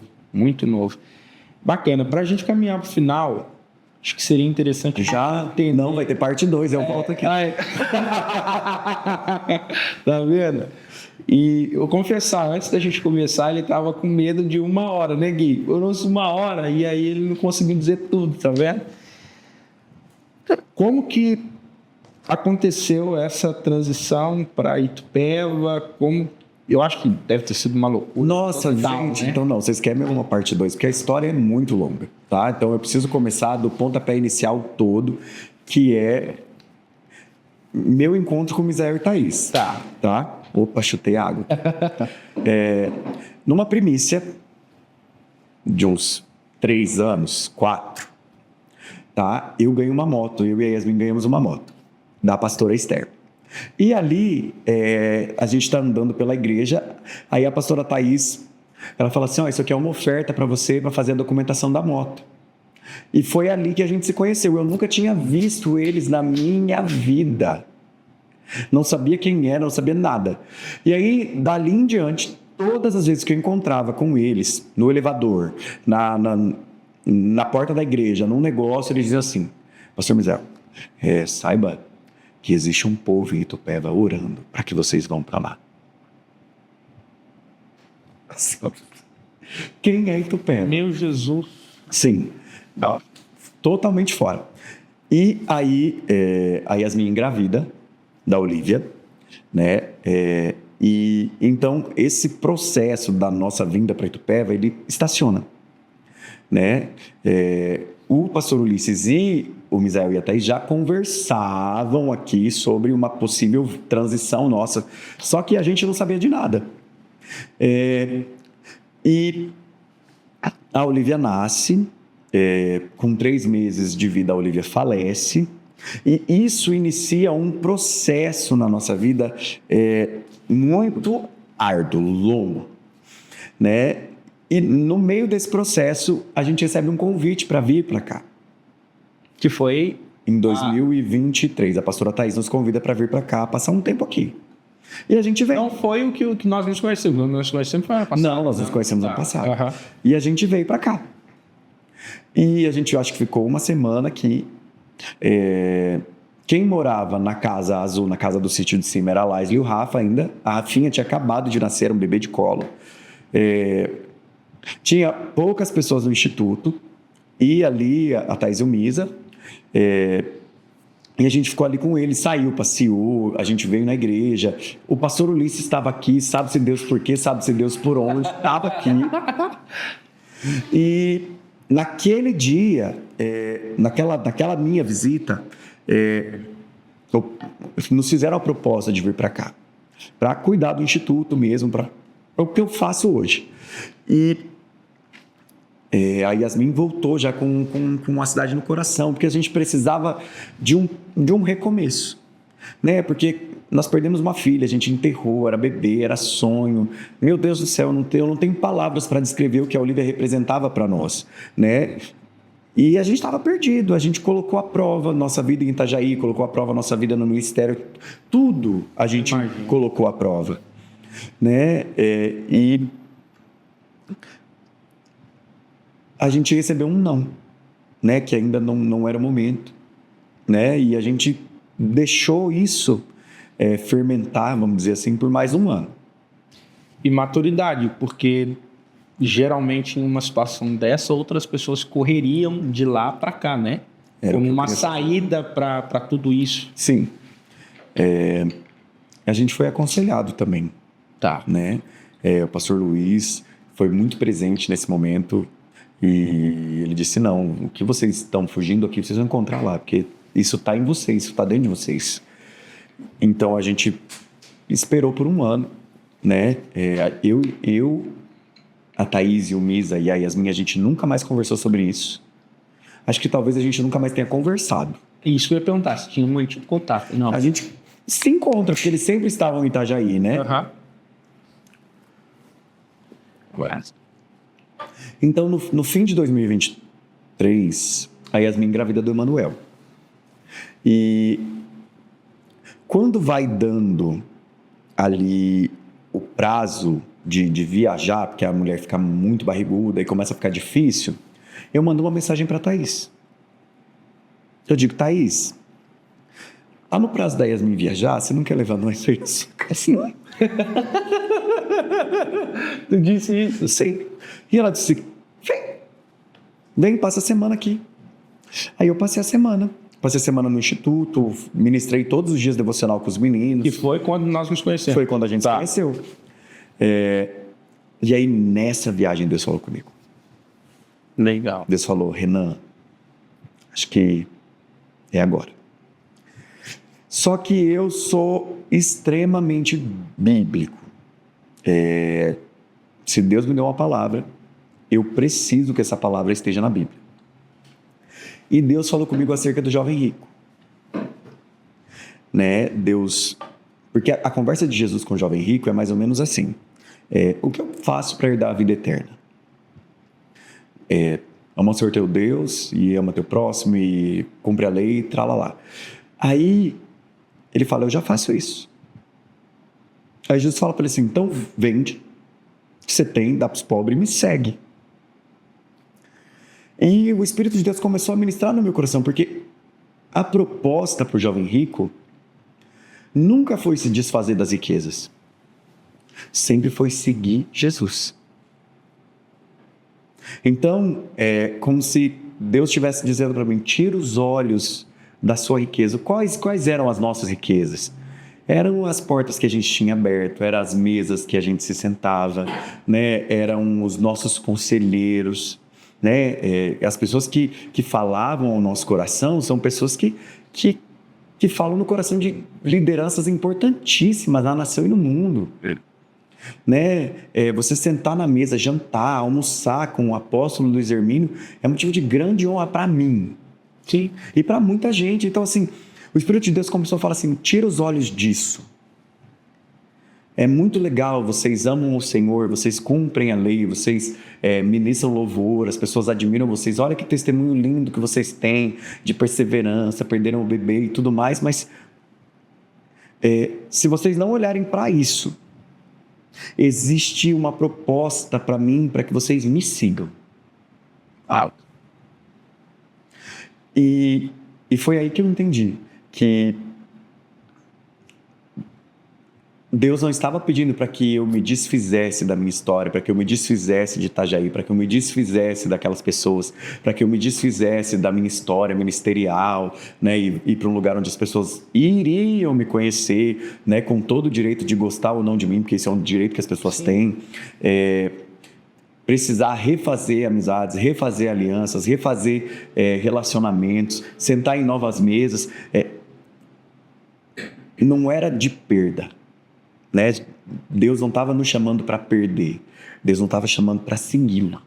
Bacana. Pra gente caminhar pro final, acho que seria interessante já ter. Não, vai ter parte 2, eu volto aqui. Tá vendo? E eu confessar, antes da gente começar, ele tava com medo de 1 hora, né, Gui? Eu trouxe 1 hora e aí ele não conseguiu dizer tudo, tá vendo? Como que aconteceu essa transição para Itupeva? Eu acho que deve ter sido uma loucura. Nossa, total, gente, né? então não, vocês querem uma parte 2, porque a história é muito longa, tá? Então eu preciso começar do pontapé inicial todo, que é meu encontro com Misael e Thaís. Tá? Opa, chutei água. Numa primícia de uns 3 anos, 4, tá? Eu ganhei uma moto, eu e a Yasmin ganhamos uma moto, da pastora Esther. E ali, a gente está andando pela igreja, aí a pastora Thaís, ela fala assim, isso aqui é uma oferta para você, para fazer a documentação da moto. E foi ali que a gente se conheceu. Eu nunca tinha visto eles na minha vida. Não sabia quem era, não sabia nada. E aí, dali em diante, todas as vezes que eu encontrava com eles, no elevador, na porta da igreja, num negócio, eles diziam assim, pastor Misael, saiba que existe um povo em Itupeva orando para que vocês vão para lá. Quem é Itupeva? Meu Jesus. Sim, totalmente fora. E aí, a Yasmin engravida da Olivia, né? E então, esse processo da nossa vinda para Itupeva, ele estaciona, né? O pastor Ulisses e o Misael e a Thaís já conversavam aqui sobre uma possível transição nossa, só que a gente não sabia de nada. E a Olivia nasce, com 3 meses de vida a Olivia falece, e isso inicia um processo na nossa vida muito árduo, longo, né? E no meio desse processo, a gente recebe um convite para vir para cá. Que foi? Em 2023, a pastora Thaís nos convida para vir para cá, passar um tempo aqui. E a gente veio. Não foi o que nós nos conhecemos. Nós nos conhecemos foi ano passado. Não, nós nos conhecemos ano passado. Uhum. E a gente veio para cá. E a gente, eu acho que ficou uma semana aqui. Quem morava na Casa Azul, na casa do sítio de cima, era a Laisla e o Rafa ainda. A Rafinha tinha acabado de nascer, um bebê de colo. Tinha poucas pessoas no instituto. E ali, a Thaís e o Misa. E a gente ficou ali com ele, saiu, passeou, a gente veio na igreja. O pastor Ulisses estava aqui, sabe-se Deus por quê, sabe-se Deus por onde, estava aqui. E naquele dia, naquela minha visita, nos fizeram a proposta de vir para cá, para cuidar do instituto mesmo, para o que eu faço hoje. E A Yasmin voltou já com uma cidade no coração, porque a gente precisava de um recomeço, né? Porque nós perdemos uma filha, a gente enterrou, era bebê, era sonho. Meu Deus do céu, eu não tenho palavras para descrever o que a Olivia representava para nós, né? E a gente estava perdido, a gente colocou à prova nossa vida em Itajaí, colocou à prova nossa vida no ministério, tudo a gente colocou à prova, né? E a gente recebeu um não, né? Que ainda não era o momento, né? E a gente deixou isso fermentar, vamos dizer assim, por mais um ano. E maturidade, porque geralmente em uma situação dessa, outras pessoas correriam de lá para cá, né? Como uma saída para tudo isso. Sim. A gente foi aconselhado também. Tá. Né? O pastor Luiz foi muito presente nesse momento e ele disse, não, o que vocês estão fugindo aqui, vocês vão encontrar lá, porque isso está em vocês, isso está dentro de vocês. Então a gente esperou por um ano, né? Eu, a Thaís e o Misa e a Yasmin, a gente nunca mais conversou sobre isso. Acho que talvez a gente nunca mais tenha conversado. Isso que eu ia perguntar, se tinha um tipo de contato. Não. A gente se encontra, porque eles sempre estavam em Itajaí, né? Então, no fim de 2023, a Yasmin engravida do Emanuel. E quando vai dando ali o prazo de viajar, porque a mulher fica muito barriguda e começa a ficar difícil, eu mando uma mensagem para a Thaís. Eu digo, Thaís, tá no prazo da Yasmin viajar, você não quer levar nós para isso? Assim, não. Tu disse isso? Eu sei. E ela disse, vem, passa a semana aqui. Aí eu passei a semana no instituto, ministrei todos os dias devocional com os meninos. Que foi quando nós nos conhecemos. Foi quando a gente se conheceu. E aí, nessa viagem, Deus falou comigo. Legal. Deus falou, Renan, acho que é agora. Só que eu sou extremamente bíblico. Se Deus me deu uma palavra, eu preciso que essa palavra esteja na Bíblia. E Deus falou comigo acerca do jovem rico. Né? Deus... Porque a conversa de Jesus com o jovem rico é mais ou menos assim. O que eu faço para herdar a vida eterna? Ama o Senhor teu Deus e ama teu próximo e cumpre a lei e tralalá. Aí ele fala, eu já faço isso. Aí Jesus fala para ele assim, então vende o que você tem, dá para os pobres e me segue. E o Espírito de Deus começou a ministrar no meu coração, porque a proposta para o jovem rico nunca foi se desfazer das riquezas. Sempre foi seguir Jesus. Então, como se Deus estivesse dizendo para mim, tira os olhos da sua riqueza. Quais eram as nossas riquezas? Eram as portas que a gente tinha aberto, eram as mesas que a gente se sentava, né? Eram os nossos conselheiros, né? As pessoas que falavam ao nosso coração são pessoas que falam no coração de lideranças importantíssimas na nação e no mundo. Né? Você sentar na mesa, jantar, almoçar com o apóstolo Luiz Hermínio é motivo de grande honra para mim. Sim. E para muita gente. Então, assim, o Espírito de Deus começou a falar assim, tira os olhos disso. É muito legal, vocês amam o Senhor, vocês cumprem a lei, vocês ministram louvor, as pessoas admiram vocês. Olha que testemunho lindo que vocês têm de perseverança, perderam o bebê e tudo mais, mas se vocês não olharem para isso, existe uma proposta para mim, para que vocês me sigam. E foi aí que eu entendi que Deus não estava pedindo para que eu me desfizesse da minha história, para que eu me desfizesse de Itajaí, para que eu me desfizesse daquelas pessoas, para que eu me desfizesse da minha história ministerial, né, e ir para um lugar onde as pessoas iriam me conhecer, né, com todo o direito de gostar ou não de mim, porque isso é um direito que as pessoas têm. Precisar refazer amizades, refazer alianças, refazer relacionamentos, sentar em novas mesas. Não era de perda. Né? Deus não estava nos chamando para perder. Deus não estava chamando para segui-lo.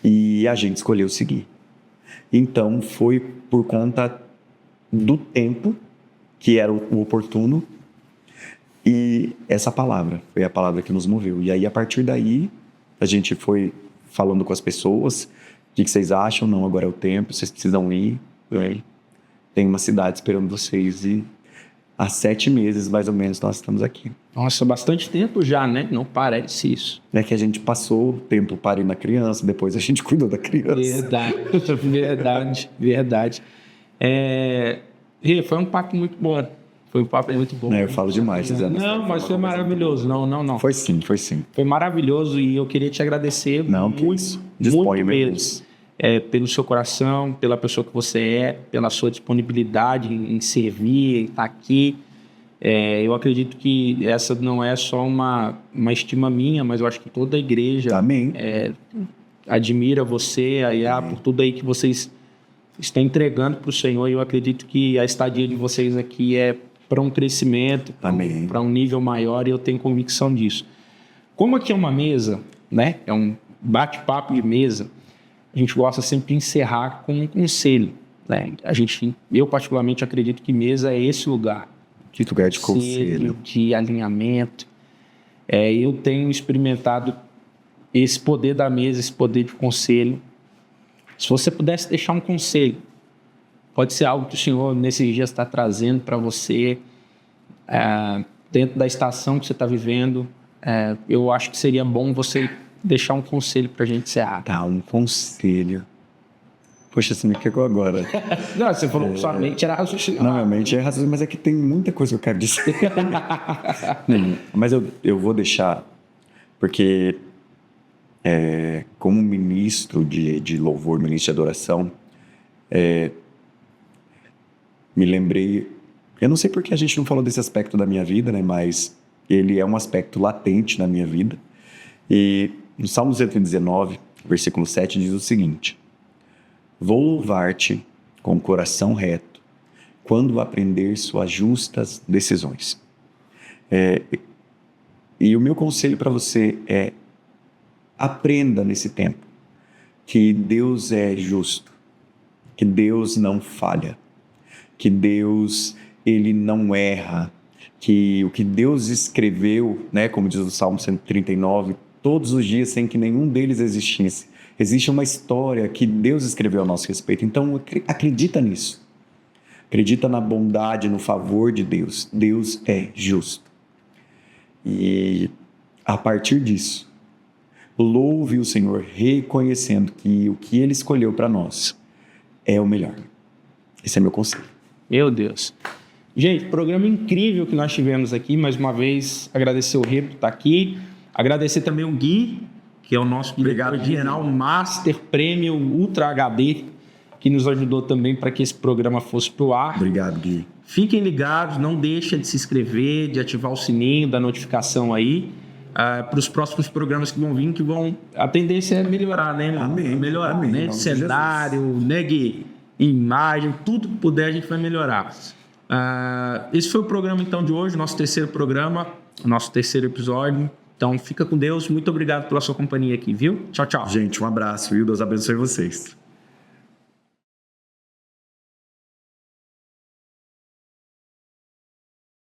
E a gente escolheu seguir. Então, foi por conta do tempo, que era o oportuno, e essa palavra, foi a palavra que nos moveu. E aí, a partir daí, a gente foi falando com as pessoas, o que vocês acham? Não, agora é o tempo, vocês precisam ir. Tem uma cidade esperando vocês, e há 7 meses, mais ou menos, nós estamos aqui. Nossa, bastante tempo já, né? Não parece isso. É que a gente passou o tempo parindo a criança, depois a gente cuidou da criança. Verdade. Foi um papo muito bom. Foi um papo muito bom. Eu falo demais. Não, mas foi maravilhoso. Não. Foi sim. Foi maravilhoso e eu queria te agradecer muito mesmo. Pelo seu coração, pela pessoa que você é, pela sua disponibilidade em servir, em estar aqui. Eu acredito que essa não é só uma estima minha, mas eu acho que toda a igreja admira você, por tudo aí que vocês estão entregando para o Senhor. E eu acredito que a estadia de vocês aqui é para um crescimento, para um nível maior, e eu tenho convicção disso. Como aqui é uma mesa, né? É um bate-papo de mesa, a gente gosta sempre de encerrar com um conselho, né? Eu particularmente acredito que mesa é esse lugar. Que lugar de conselho. De alinhamento. Eu tenho experimentado esse poder da mesa, esse poder de conselho. Se você pudesse deixar um conselho, pode ser algo que o Senhor nesses dias está trazendo para você, dentro da estação que você está vivendo, eu acho que seria bom você deixar um conselho para a gente encerrar. Tá, um conselho. Poxa, você me pegou agora. Não, você falou que sua mente era raciocínio. Não, minha mente é raciocínio, mas é que tem muita coisa que eu quero dizer. Mas eu vou deixar, porque como ministro de louvor, ministro de adoração, me lembrei... Eu não sei porque a gente não falou desse aspecto da minha vida, né? Mas ele é um aspecto latente na minha vida. E no Salmo 119, versículo 7, diz o seguinte: vou louvar-te com o coração reto, quando aprender suas justas decisões. E o meu conselho para você é: aprenda nesse tempo que Deus é justo, que Deus não falha, que Deus ele não erra, que o que Deus escreveu, né, como diz o Salmo 139, todos os dias sem que nenhum deles existisse. Existe uma história que Deus escreveu a nosso respeito. Então, acredita nisso. Acredita na bondade, no favor de Deus. Deus é justo. E, a partir disso, louve o Senhor reconhecendo que o que Ele escolheu para nós é o melhor. Esse é meu conselho. Meu Deus. Gente, programa incrível que nós tivemos aqui. Mais uma vez, agradecer o Rê por estar aqui. Agradecer também o Gui, que é o nosso diretor-geral Master Prêmio Ultra HD, que nos ajudou também para que esse programa fosse para o ar. Obrigado, Gui. Fiquem ligados, não deixem de se inscrever, de ativar o sininho da notificação aí, para os próximos programas que vão vir, a tendência é melhorar, né? Amém. Melhorar, Amém. né? Cenário, né, Gui? Imagem, tudo que puder a gente vai melhorar. Esse foi o programa então de hoje, nosso terceiro programa, nosso terceiro episódio. Então fica com Deus, muito obrigado pela sua companhia aqui, viu? Tchau, tchau. Gente, um abraço e Deus abençoe vocês.